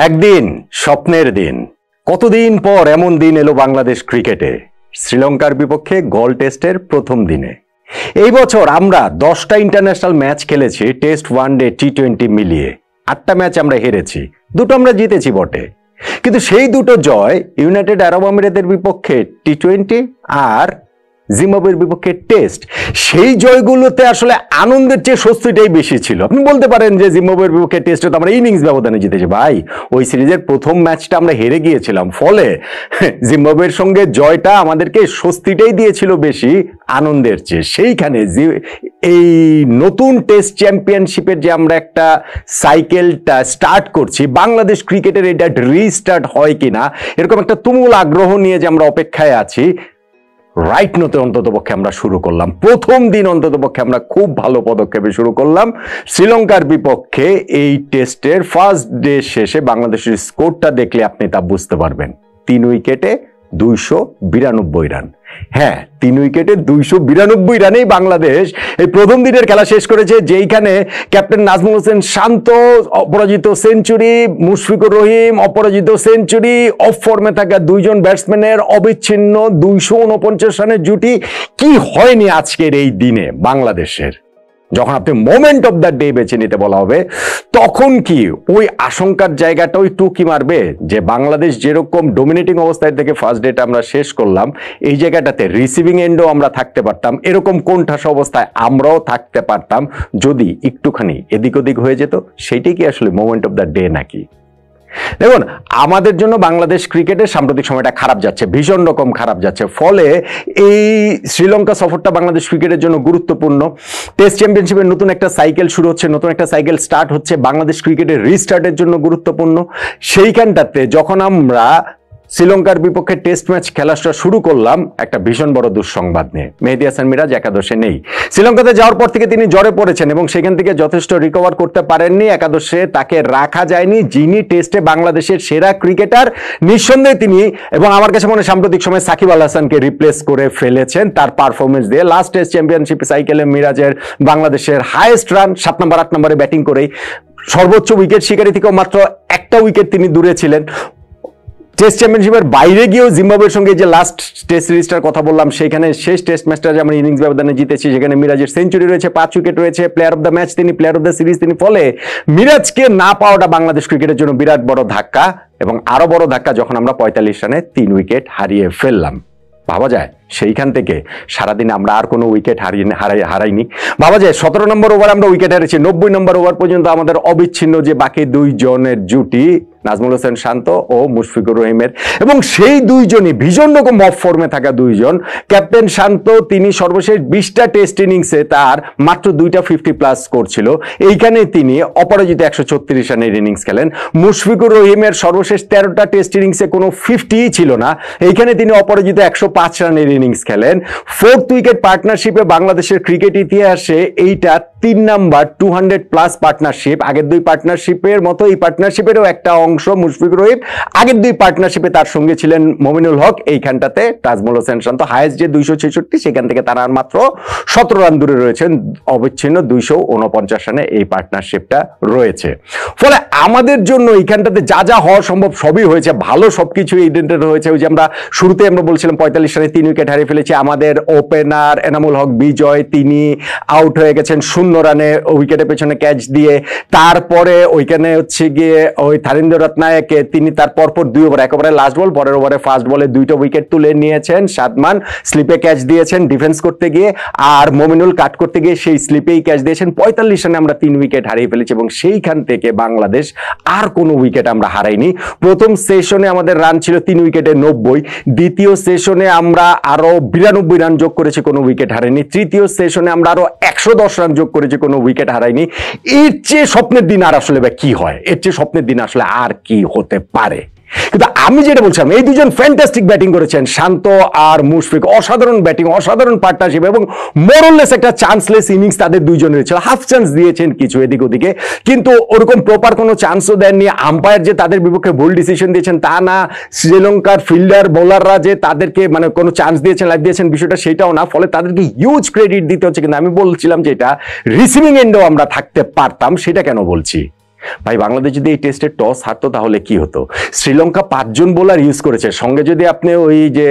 একদিন স্বপ্নের দিন। কতদিন পর এমন দিন এলো বাংলাদেশ ক্রিকেটে। শ্রীলঙ্কার বিপক্ষে গল টেস্টের প্রথম দিনে এই বছর আমরা 10টা ইন্টারন্যাশনাল ম্যাচ খেলেছি, টেস্ট, ওয়ানডে, টি20 মিলিয়ে। 8টা ম্যাচ আমরা হেরেছি, 2টো আমরা জিতেছি বটে, কিন্তু সেই দুটো জয় ইউনাইটেড আরব আমিরাতের বিপক্ষে টি20 আর জিম্বাবুয়ের বিপক্ষে টেস্ট, সেই জয়গুলোতে আসলে আনন্দের চেয়ে স্বস্তিটাই বেশি ছিল। আপনি বলতে পারেন যে জিম্বাবুয়ের বিপক্ষে টেস্টে তো আমরা ইনিংস ব্যবধানে জিতেছি। ভাই, ওই সিরিজের প্রথম ম্যাচটা আমরা হেরে গিয়েছিলাম, ফলে জিম্বাবুয়ের সঙ্গে জয়টা আমাদেরকে স্বস্তিটাই দিয়েছিল বেশি আনন্দের চেয়ে। সেইখানে এই নতুন টেস্ট চ্যাম্পিয়নশিপের যে আমরা একটা সাইকেলটা স্টার্ট করছি, বাংলাদেশ ক্রিকেটের এটা রিস্টার্ট হয় কিনা এরকম একটা তুমুল আগ্রহ নিয়ে যে আমরা অপেক্ষায় আছি। রাইট নোতে অন্ততপক্ষে আমরা শুরু করলাম, প্রথম দিন অন্ততপক্ষে আমরা খুব ভালো পদক্ষেপে শুরু করলাম। শ্রীলঙ্কার বিপক্ষে এই টেস্টের ফার্স্ট ডে শেষে বাংলাদেশের স্কোরটা দেখলে আপনি তা বুঝতে পারবেন। 3 উইকেটে 292 রান। হ্যাঁ, 3 উইকেটে 292 রানেই বাংলাদেশ এই প্রথম দিনের খেলা শেষ করেছে, যেইখানে ক্যাপ্টেন নাজমুল হোসেন শান্ত অপরাজিত সেঞ্চুরি, মুশফিকুর রহিম অপরাজিত সেঞ্চুরি, অফ ফর্মে থাকা দুইজন ব্যাটসম্যানের অবিচ্ছিন্ন 249 রানের জুটি। কি হয়নি আজকের এই দিনে বাংলাদেশের? যখন আপনি মোমেন্ট অফ দ্য ডে বেছে নিতে বলা হবে, তখন কি ওই আশঙ্কার জায়গাটা ওই টুকি মারবে যে বাংলাদেশ যেরকম ডোমিনেটিং অবস্থায় থেকে ফার্স্ট ডেটা আমরা শেষ করলাম, এই জায়গাটাতে রিসিভিং এন্ডও আমরা থাকতে পারতাম, এরকম কোণঠাসা অবস্থায় আমরাও থাকতে পারতাম যদি একটুখানি এদিক ওদিক হয়ে যেত। সেইটাই কি আসলে মোমেন্ট অফ দ্য ডে নাকি? দেখুন, আমাদের জন্য বাংলাদেশ ক্রিকেটের সাম্প্রতিক সময়টা খারাপ যাচ্ছে, ভীষণ রকম খারাপ যাচ্ছে। ফলে এই শ্রীলঙ্কা সফরটা বাংলাদেশ ক্রিকেটের জন্য গুরুত্বপূর্ণ। টেস্ট চ্যাম্পিয়নশিপের নতুন একটা সাইকেল শুরু হচ্ছে, নতুন একটা সাইকেল স্টার্ট হচ্ছে, বাংলাদেশ ক্রিকেটের রিস্টার্টের জন্য গুরুত্বপূর্ণ। সেইখানটাতে যখন আমরা শ্রীলঙ্কার বিপক্ষে টেস্ট ম্যাচ খেলাটা শুরু করলাম একটা ভীষণ বড় দুঃসংবাদ নিয়ে। মেহেদী হাসান মিরাজ একাদশে নেই। শ্রীলঙ্কাতে যাওয়ার পর থেকে তিনি জ্বরে পড়েছেন এবং সেখান থেকে যথেষ্ট রিকভার করতে পারেননি। একাদশে তাকে রাখা যায়নি, যিনি টেস্টে বাংলাদেশের সেরা ক্রিকেটার নিঃসন্দেহে তিনি, এবং আমার কাছে মনে হয় সাম্প্রতিক সময় সাকিব আল হাসানকে রিপ্লেস করে ফেলেছেন তার পারফরমেন্স দিয়ে। লাস্ট টেস্ট চ্যাম্পিয়নশিপ সাইকেলে মিরাজের বাংলাদেশের হাইয়েস্ট রান 7 নম্বর 8 নম্বরে ব্যাটিং করেই সর্বোচ্চ উইকেট শিকারী থেকেও মাত্র একটা উইকেট তিনি দূরে ছিলেন। টেস্ট চ্যাম্পিয়নশিপের বাইরে গিয়েও জিম্বাবুয়ের সঙ্গে যে লাস্ট টেস্ট সিরিজটার কথা বললাম, সেখানে শেষ টেস্ট ম্যাচটা যে আমরা ইনিংস ব্যবধানে জিতেছি, সেখানে মিরাজের সেঞ্চুরি রয়েছে, 5 উইকেট রয়েছে, প্লেয়ার অফ দ্য ম্যাচ তিনি, প্লেয়ার অফ দ্য সিরিজ তিনি। ফলে মিরাজকে না পাওয়াটা বাংলাদেশ ক্রিকেটের জন্য বিরাট বড় ধাক্কা, এবং আরো বড় ধাক্কা যখন আমরা 45 রানে 3 উইকেট হারিয়ে ফেললাম। ভাবা যায় সেইখান থেকে সারাদিন আমরা আর কোনো উইকেট হারাইনি। ভাবা যায় 17 নম্বর ওভার আমরা উইকেট হারিয়েছি, 90 নম্বর ওভার পর্যন্ত আমাদের অবিচ্ছিন্ন যে বাকি দুইজনের জুটি নাজমুল হোসেন শান্ত ও মুশফিকুর রহিমের, এবং সেই দুইজনই ভীষণ রকম অফ ফর্মে থাকা দুইজন। ক্যাপ্টেন শান্ত তিনি সর্বশেষ 20টা টেস্ট ইনিংসে তার মাত্র 2টা 50+ স্কোর ছিল, এইখানে তিনি অপরাজিত 134 রানের ইনিংস খেলেন। মুশফিকুর রহিমের সর্বশেষ 13টা টেস্ট ইনিংসে কোনো 50ই ছিল না, এইখানে তিনি অপরাজিত 105 রানের ইনিংস খেলেন। 4th উইকেট পার্টনারশিপে বাংলাদেশের ক্রিকেট ইতিহাসে এইটা 3 নাম্বার 200+ পার্টনারশিপ। আগের 2 পার্টনারশিপের মতো এই পার্টনারশিপেরও একটা অংশ মুশফিকুর রহিম। আগের 2 পার্টনারশিপে তার সঙ্গে ছিলেন মমিনুল হক, এইখানটাতে নাজমুল হোসেন শান্ত। হাইয়েস্ট যে 266, সেখান থেকে তারা মাত্র 17 রান দূরে রয়েছেন, অবিচ্ছিন্ন 249 রানে এই পার্টনারশিপটা রয়েছে। ফলে আমাদের জন্য এইখানটাতে যা যা হওয়া সম্ভব সবই হয়েছে, ভালো সবকিছু ইডেন্টেড হয়েছে। ওই যে আমরা শুরুতে আমরা বলছিলাম 45 রানে 3 উইকেট হারিয়ে ফেলেছি, আমাদের ওপেনার এনামুল হক বিজয় তিনি আউট হয়ে গেছেন 0 রানে উইকেটের পেছনে ক্যাচ দিয়ে। তারপরে ওইখানে হচ্ছে গিয়ে ওই থারিন্দ্র রত্নায়কে তিনি তার পরপর 2 ওভার, এক ওভারে লাস্ট বল, পরের ওভারে ফার্স্ট বলে 2টা উইকেট তুলে নিয়েছেন। সাদমান স্লিপে ক্যাচ দিয়েছেন ডিফেন্স করতে গিয়ে, আর মমিনুল কাট করতে গিয়ে সেই স্লিপেই ক্যাচ দিয়েছেন। 45 রানে আমরা 3 উইকেট হারিয়ে ফেলেছি, এবং সেইখান থেকে বাংলাদেশ আর কোনো উইকেট আমরা হারাইনি। প্রথম সেশনে আমাদের রান ছিল 3 উইকেটে 90, দ্বিতীয় সেশনে আমরা আরো 92 রান যোগ করেছি, কোনো উইকেট হারাইনি। তৃতীয় সেশনে আমরা আরো 110 রান যোগ করেছি, কোনো উইকেট হারাইনি। এর চেয়ে স্বপ্নের দিন আর আসলে কি হয়? এর চেয়ে স্বপ্নের দিন আসলে আর কি হতে পারে? কিন্তু আমি যেটা বলছিলাম, এই দুজন ফ্যান্টাস্টিক ব্যাটিং করেছেন, শান্ত আর মুশফিক, অসাধারণ ব্যাটিং, অসাধারণ পার্টনারশিপ, এবং মোরলেস একটা চান্সলেস ইনিংস তাদের দুইজনের ছিল। হাফ চান্স দিয়েছেন কিছু এদিক ওদিকে, কিন্তু ওরকম প্রপার কোনো চান্সও দেননি। আম্পায়ার যে তাদের বিপক্ষে ভুল ডিসিশন দিয়েছেন তা না, শ্রীলঙ্কার ফিল্ডার বোলাররা যে তাদেরকে মানে কোনো চান্স দিয়েছেন, লাইফ দিয়েছেন, বিষয়টা সেটাও না। ফলে তাদেরকে হিউজ ক্রেডিট দিতে হচ্ছে। কিন্তু আমি বলছিলাম যে এটা রিসিভিং এন্ডেও আমরা থাকতে পারতাম, সেটা কেন বলছি? ভাই বাংলাদেশ যদি এই টেস্টে টস হারতো তাহলে কি হতো? শ্রীলঙ্কা 5 জন বোলার ইউজ করেছে, সঙ্গে যদি আপনি ওই যে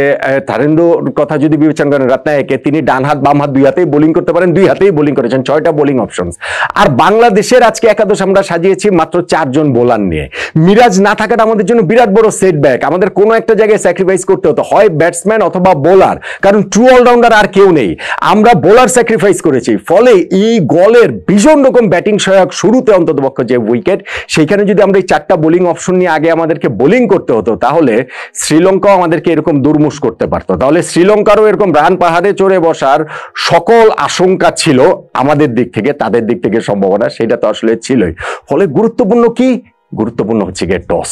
থারেন্দ্রর কথা যদি বিবেচনা করেন রাত্নায়কে, তিনি ডান হাত বাম হাত দুই হাতেই বোলিং করতে পারেন, দুই হাতেই বোলিং করেছেন, 6টা বোলিং অপশনস। আর বাংলাদেশের আজকে একাদশ আমরা সাজিয়েছি মাত্র 4 জন বোলার নিয়ে। মিরাজ না থাকাটা আমাদের জন্য বিরাট বড় সেটব্যাক। আমাদের কোনো একটা জায়গায় স্যাক্রিফাইস করতে হতো, হয় ব্যাটসম্যান অথবা বোলার, কারণ ট্রু অলরাউন্ডার আর কেউ নেই। আমরা বোলার স্যাক্রিফাইস করেছি, ফলে এই গলের ভীষণ রকম ব্যাটিং সহায়ক শুরুতে অন্ততপক্ষে যে উইকেট, সেইখানে যদি আমরা এই 4টা বোলিং অপশন নিয়ে আগে আমাদেরকে বোলিং করতে হতো, তাহলে শ্রীলঙ্কাও আমাদেরকে এরকম দুর্মুষ করতে পারতো। তাহলে শ্রীলঙ্কারও এরকম রান পাহাড়ে চড়ে বসার সকল আশঙ্কা ছিল আমাদের দিক থেকে, তাদের দিক থেকে সম্ভাবনা সেটা তো আসলে ছিলই। ফলে গুরুত্বপূর্ণ কি? গুরুত্বপূর্ণ হচ্ছে গিয়ে টস।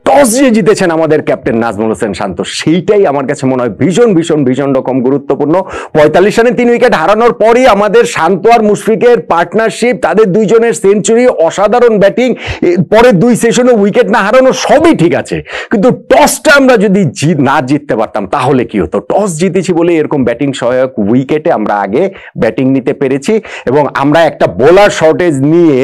টস যে জিতেছেন আমাদের ক্যাপ্টেন নাজমুল হোসেন শান্ত, সেইটাই আমার কাছে মনে হয় ভীষণ ভীষণ ভীষণ রকম গুরুত্বপূর্ণ। 45 রানে 3 উইকেট হারানোর পরই আমাদের শান্ত আর মুশফিকের পার্টনারশিপ, তাদের দুইজনের সেঞ্চুরি, অসাধারণ ব্যাটিং, পরের 2 সেশনে উইকেট না হারানো সবই ঠিক আছে, কিন্তু টসটা আমরা যদি না জিততে পারতাম তাহলে কি হতো? টস জিতেছি বলে এরকম ব্যাটিং সহায়ক উইকেটে আমরা আগে ব্যাটিং নিতে পেরেছি, এবং আমরা একটা বোলার শর্টেজ নিয়ে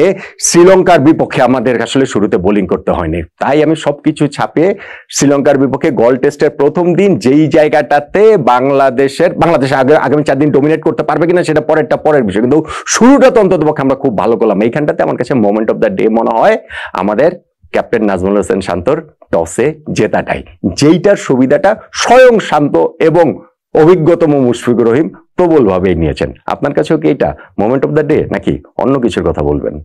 শ্রীলঙ্কার বিপক্ষে আমাদের আসলে শুরু বোলিং করতে হয়নি। তাই আমি সবকিছু ছাপিয়ে শ্রীলঙ্কার বিপক্ষে গল টেস্টের প্রথম দিন যেই জায়গাটাতে বাংলাদেশ আগামী 4 দিন ডমিনেট করতে পারবে কিনা সেটা পরের বিষয়, কিন্তু শুরুটা তো অন্ততপক্ষে আমরা খুব ভালো করলাম। এইখানটাতে আমার কাছে মোমেন্ট অফ দ্য ডে মনে হয় আমাদের ক্যাপ্টেন নাজমুল হোসেন শান্তর টসে জেতাটাই, যেইটার সুবিধাটা স্বয়ং শান্ত এবং অভিজ্ঞতম মুশফিকুর রহিম প্রবলভাবে নিয়েছেন। আপনার কাছেও কি এটা মোমেন্ট অফ দ্য ডে, নাকি অন্য কিছুর কথা বলবেন?